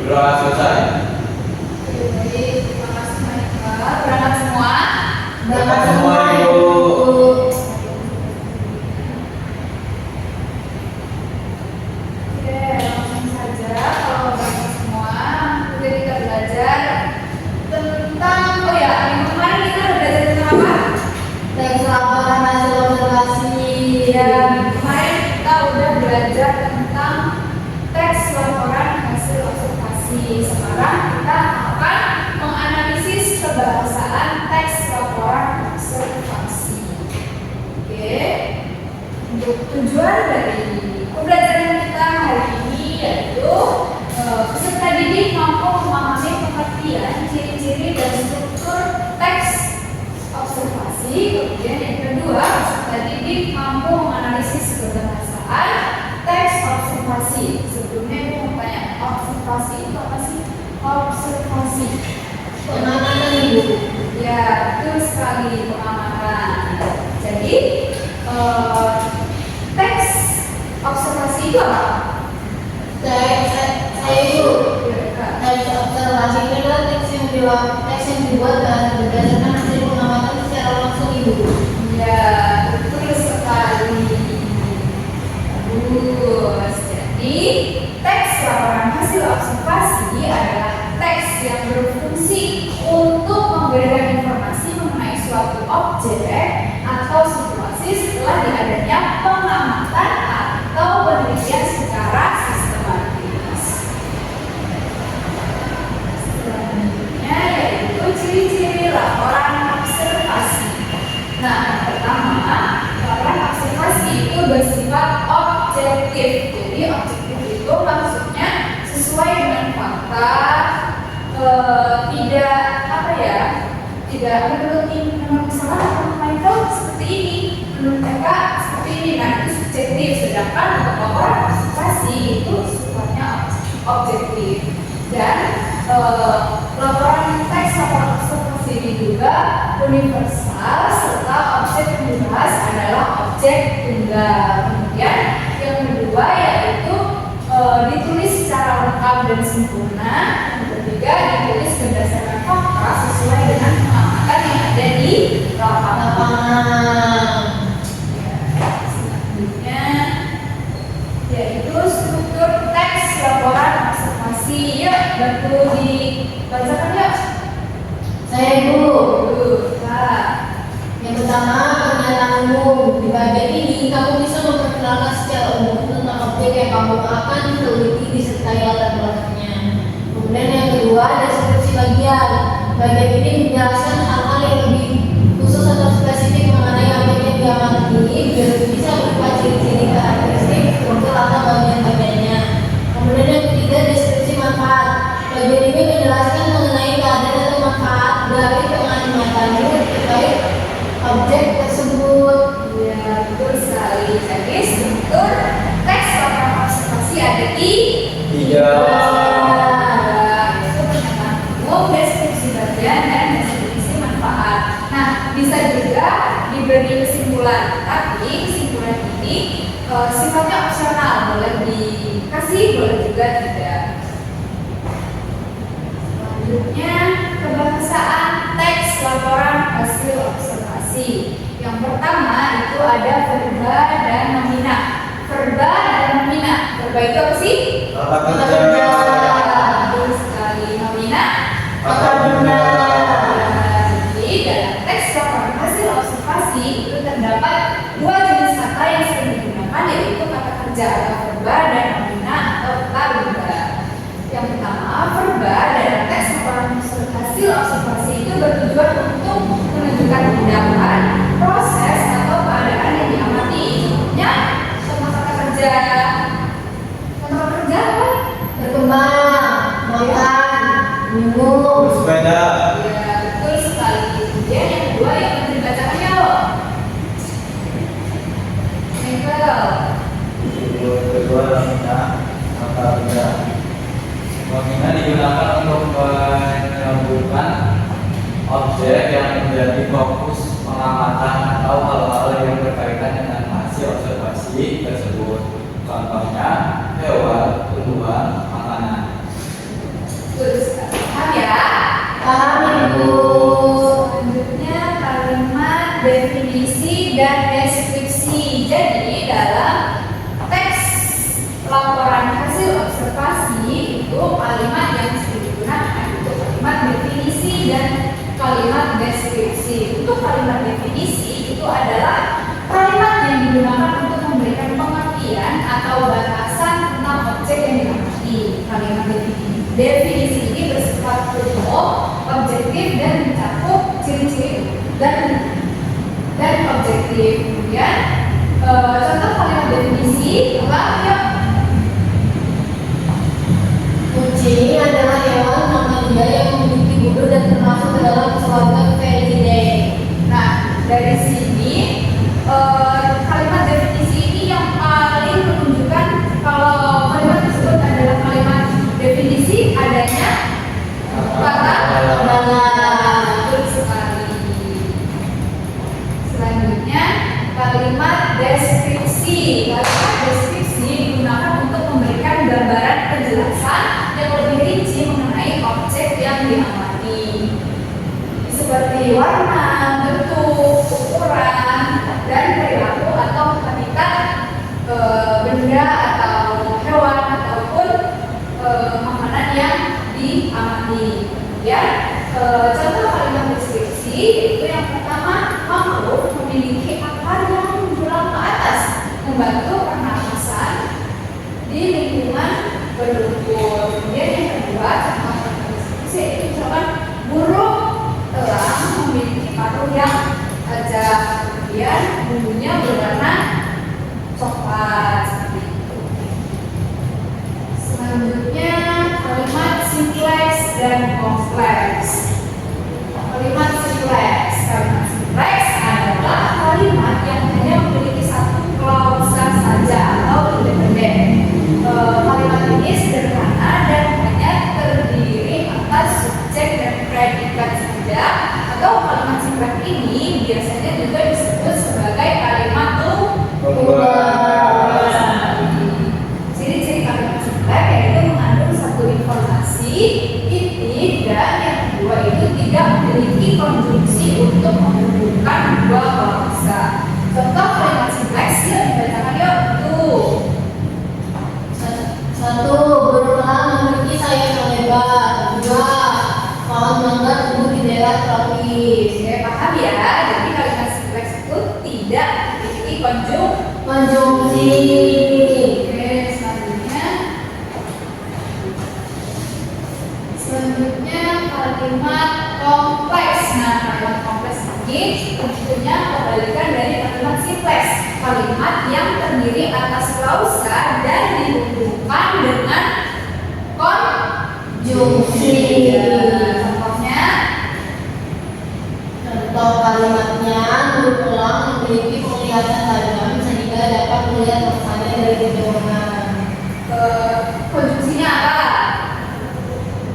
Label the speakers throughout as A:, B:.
A: Berdoa selesai.
B: Jadi terima kasih Maika. Berangkat semua.
A: Berangkat semua, Ibu.
B: Oke, langsung saja. Kalau berangkat semua, udah kita belajar tentang minggu kemarin kita udah belajar tentang apa?
C: Teks laporan hasil observasi.
B: Ya, minggu kemarin kita udah belajar tentang teks laporan hasil observasi. Sekarang kita akan menganalisis kebahasaan teks laporan observasi. Oke, untuk tujuan dari pembelajaran kita hari ini yaitu peserta didik mampu memahami pengertian, ciri-ciri dan struktur teks observasi. Kemudian yang kedua, peserta didik mampu menganalisis kebahasaan teks observasi. Sebelumnya aku mau tanya, observasi itu apa sih? Observasi
C: Pengamatan Ibu.
B: ya, betul sekali, pengamatan. Jadi teks observasi itu apa?
C: Saya Ibu. Teks observasi itu adalah teks yang dibuat dan berdasarkan hasil pengamatan secara langsung Ibu.
B: Ya, betul sekali. Bagus. Jadi, teks laporan hasil observasi adalah teks yang berfungsi untuk memberikan informasi mengenai suatu objek atau situasi setelah diadanya pengamatan atau penelitian secara sistematis. Selanjutnya yaitu ciri-ciri laporan observasi. Nah, yang pertama, laporan observasi itu bersifat objektif. Jadi objektif itu maksudnya sesuai dengan fakta, tidak menurut misalnya Michael seperti ini, menurut mereka seperti ini. Nah, itu subjektif. Sedangkan untuk laporan observasi itu sifatnya objektif. Dan laporan teks laporan observasi ini juga universal serta objek yang dibahas adalah objek tunggal. Kemudian yang kedua yaitu ditulis secara lengkap dan sempurna. Yang ketiga ditulis berdasarkan fakta sesuai dengan pengamatan yang ada di lapangan. Selanjutnya yaitu struktur teks laporan observasi. Yuk, bantu dibacakan yuk.
C: Saya Ibu.
B: Nah,
C: Yang pertama, pernyataan umum. Di bagian ini, kamu bisa memperkenalkan secara umum tentang objek yang kamu akan teliti disertai latar belakangnya. Kemudian yang kedua, deskripsi bagian. Bagian ini menjelaskan hal-hal yang lebih khusus atau spesifik mengenai objek yang diamati ini, biar bisa berupa ciri-ciri karakteristik struktur atau bagian-bagiannya. Kemudian yang ketiga, deskripsi manfaat. Bagian ini menjelaskan mengenai keadaan atau manfaat dari pengamatan terkait objek tersebut.
B: ya, betul sekali. Jadi struktur teks laporan observasi ada di
A: Tiga.
B: Itu pernyataan umum, deskripsi bagian, dan deskripsi manfaat. Nah, bisa juga diberi kesimpulan. Tapi kesimpulan ini sifatnya opsional, boleh dikasih, boleh juga tidak. Selanjutnya, kebahasaan teks laporan hasil observasi. Yang pertama itu ada verba dan nomina. Verba dan nomina. Verba itu apa sih?
A: Kata
C: Kata
A: kerja.
C: kerja.
B: Betul sekali. Nomina.
A: Kata benda.
B: Jadi dalam teks laporan hasil observasi itu terdapat dua jenis kata yang sering digunakan, yaitu kata kerja atau verba dan nomina atau kata benda. Yang pertama, verba dalam teks laporan hasil observasi itu bertujuan untuk menunjukkan tindakan, proses atau keadaan yang diamati. Contohnya, contoh kata kerja. Contoh kata kerja apa?
C: Berkembang, makan, minum.
A: Bersepeda.
B: Ya, betul sekali. Kemudian yang kedua yang dibacakannya loh. Michael.
A: Kedua nomina kata benda. Nomina digunakan untuk menyebutkan objek yang menjadi fokus pengamatan atau hal-hal yang berkaitan dengan hasil observasi tersebut. Contohnya hewan, tumbuhan, makanan.
B: dan kalimat deskripsi. Untuk kalimat definisi itu adalah kalimat yang digunakan untuk memberikan pengertian atau batasan tentang objek yang diamati. Kalimat definisi ini bersifat umum, objektif dan mencakup ciri-ciri dan objektif. Kemudian contoh kalimat definisi apa? Yuk.
C: Kucing adalah hewan mamalia yang memiliki bulu dan termasuk ke dalam keluarga Felidae.
B: Nah, dari sini kalimat definisi ini yang paling menunjukkan kalau kalimat tersebut adalah kalimat definisi adanya kata betul sekali. Selanjutnya kalimat deskripsi. Kalimat deskripsi digunakan untuk memberikan gambaran penjelasan yang lebih rinci mengenai objek yang diamati, seperti warna, bentuk, ukuran, dan perilaku atau habitat benda atau hewan ataupun makanan yang diamati. Ya, contoh kalimat deskripsi itu yang pertama, makhluk memiliki akar yang menjulang ke atas, membantu pernapasan di lingkungan berlumpur. Kemudian yang kedua, contoh kalimat deskripsi itu misalkan burung elang memiliki paruh yang tajam, kemudian bulunya berwarna coklat seperti itu. Selanjutnya kalimat simplex dan kompleks. Kalimat simplex adalah kalimat yang hanya memiliki satu klausa saja atau independen. Kalimat ini sederhana dan hanya terdiri atas subjek dan predikat saja. Atau kalimat simplex ini biasanya juga disebut sebagai kalimat tunggal. Ciri-ciri kalimat simplex yaitu mengandung satu informasi, inti, dan yang kedua itu tidak memiliki konjungsi untuk menghubungkan dua klausa. Contoh kalimat simplex yuk dibacakan yuk. Tuh.
C: Satu, burung elang memiliki sayap yang lebar. Dua, pohon mangga tumbuh di daerah tropis.
B: Oke, paham ya? Jadi kalimat simplex itu tidak memiliki
C: Konjungsi.
B: Oke, selanjutnya kalimat kompleks. Nah, kalimat kompleks ini tentunya kebalikan dari kalimat simplex. Kalimat yang terdiri atas klausa dan dihubungkan dengan konjungsi. Contohnya,
C: Contoh kalimatnya, burung elang memiliki penglihatan tajam sehingga dapat melihat masalahnya dari kejauhan.
B: konjungsinya apa?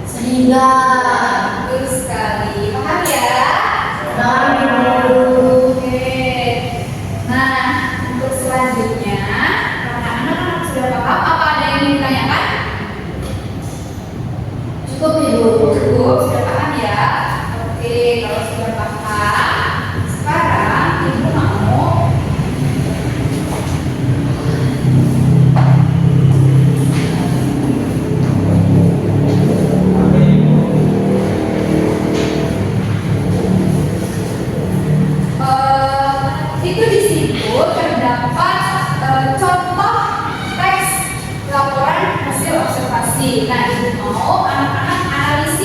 C: Sehingga
B: Betul sekali. Paham ya? Oke. Nah, untuk selanjutnya, karena anak-anak sudah paham, apa ada yang ingin ditanyakan?
C: cukup ibu.
B: Cukup, sudah paham ya? Oke, kalau sudah paham, sekarang ibu mau itu di situ terdapat contoh teks laporan hasil observasi. Nah, ibu mau anak-anak analisa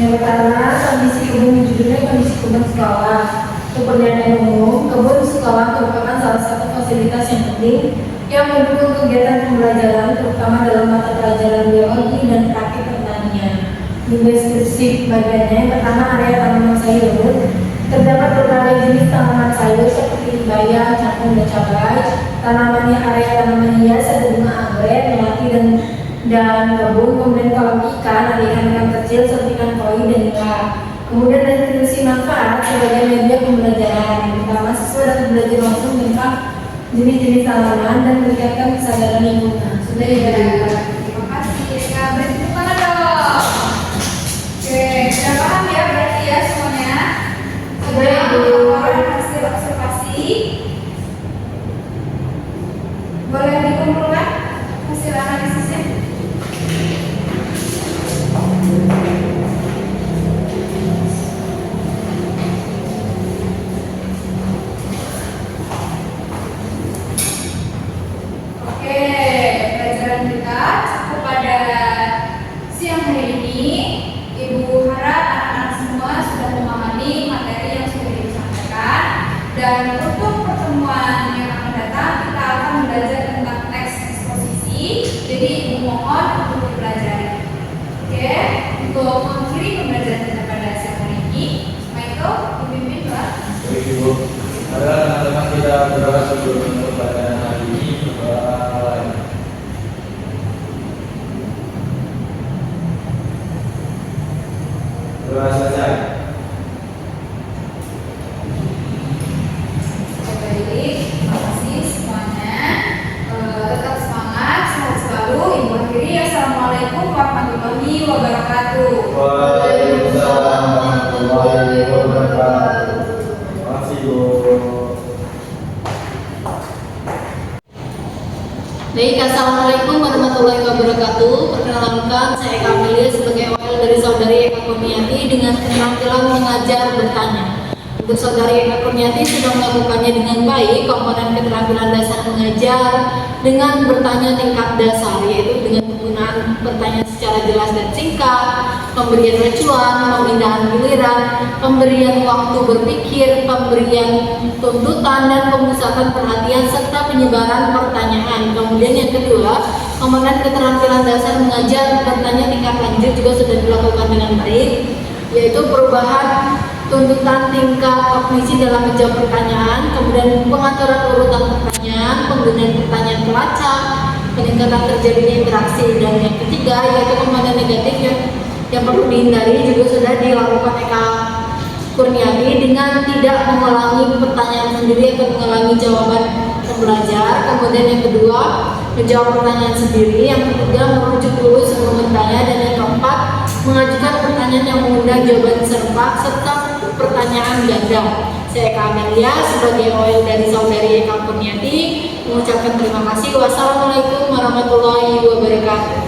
C: Yang pertama, kondisi kebun judulnya kondisi kebun sekolah. Untuk pernyataan umum, kebun sekolah merupakan salah satu fasilitas yang penting yang mendukung kegiatan pembelajaran, terutama dalam mata pelajaran biologi dan praktik pertanian. Di deskripsi bagiannya, yang pertama area tanaman sayur. Terdapat berbagai jenis tanaman sayur seperti bayam, cakung, dan cabai. Tanamannya area tanaman hias, ada bunga anggrek, melati, dan kebun. Kemudian kolam ikan, ada ikan-ikan kecil seperti ikan koi dan ikan. Kemudian deskripsi manfaat sebagai media pembelajaran. Yang pertama, siswa dapat belajar langsung tentang jenis-jenis tanaman dan meningkatkan kesadaran lingkungan. Sudah ya.
B: Terima kasih. Rika, berarti mana dong? Oke, sudah paham ya berarti ya semuanya?
C: Sudah, Ibu.
B: Laporan hasil observasi. Boleh dikumpulkan hasil analisisnya? Oke, pelajaran kita cukup pada siang hari ini. Ibu harap anak-anak semua sudah memahami materi yang sudah disampaikan. Dan untuk pertemuan yang akan datang, kita akan belajar tentang teks eksposisi. Jadi ibu mohon untuk dipelajari. Oke, untuk mengakhiri pembelajaran kita pada siang hari ini, Michael, dipimpin Pak.
A: Baik Ibu, adalah teman-teman kita berdoa sebelum menutup pelajaran hari ini. Doa selesai.
B: Baik, terima kasih semuanya. Tetap semangat, sehat selalu. Ibu akhiri, assalamualaikum warahmatullahi wabarakatuh.
A: Waalaikumsalam warahmatullahi wabarakatuh. Terima kasih Bu.
C: Baik, assalamualaikum warahmatullahi wabarakatuh. Perkenalkan, saya Kamilia sebagai OL dari Saudari Eka Kurniati dengan keterampilan mengajar bertanya. Untuk Saudari Eka Kurniati sudah melakukannya dengan baik. Komponen keterampilan dasar mengajar dengan bertanya tingkat dasar, yaitu dengan penggunaan pertanyaan secara jelas dan singkat, pemberian acuan, pemindahan giliran, pemberian waktu berpikir, pemberian tuntutan, dan pemusatan perhatian serta penyebaran pertanyaan. Kemudian yang kedua, komponen keterampilan dasar mengajar bertanya tingkat lanjut juga sudah dilakukan dengan baik, yaitu perubahan tuntutan tingkat kognisi dalam menjawab pertanyaan, kemudian pengaturan urutan pertanyaan, penggunaan pertanyaan pelacak, peningkatan terjadinya interaksi, dan yang ketiga yaitu komponen negatif yang perlu dihindari juga sudah dilakukan Eka Kurniati dengan tidak mengulangi pertanyaan sendiri atau mengulangi jawaban pembelajar. Kemudian yang kedua, menjawab pertanyaan sendiri. Yang ketiga, merujuk dulu sebelum bertanya. Dan yang keempat, mengajukan pertanyaan yang mengundang jawaban serta pertanyaan ganda. Saya Eka Amelia sebagai OL dari Saudari Eka Kurniati mengucapkan terima kasih. Wassalamualaikum warahmatullahi wabarakatuh.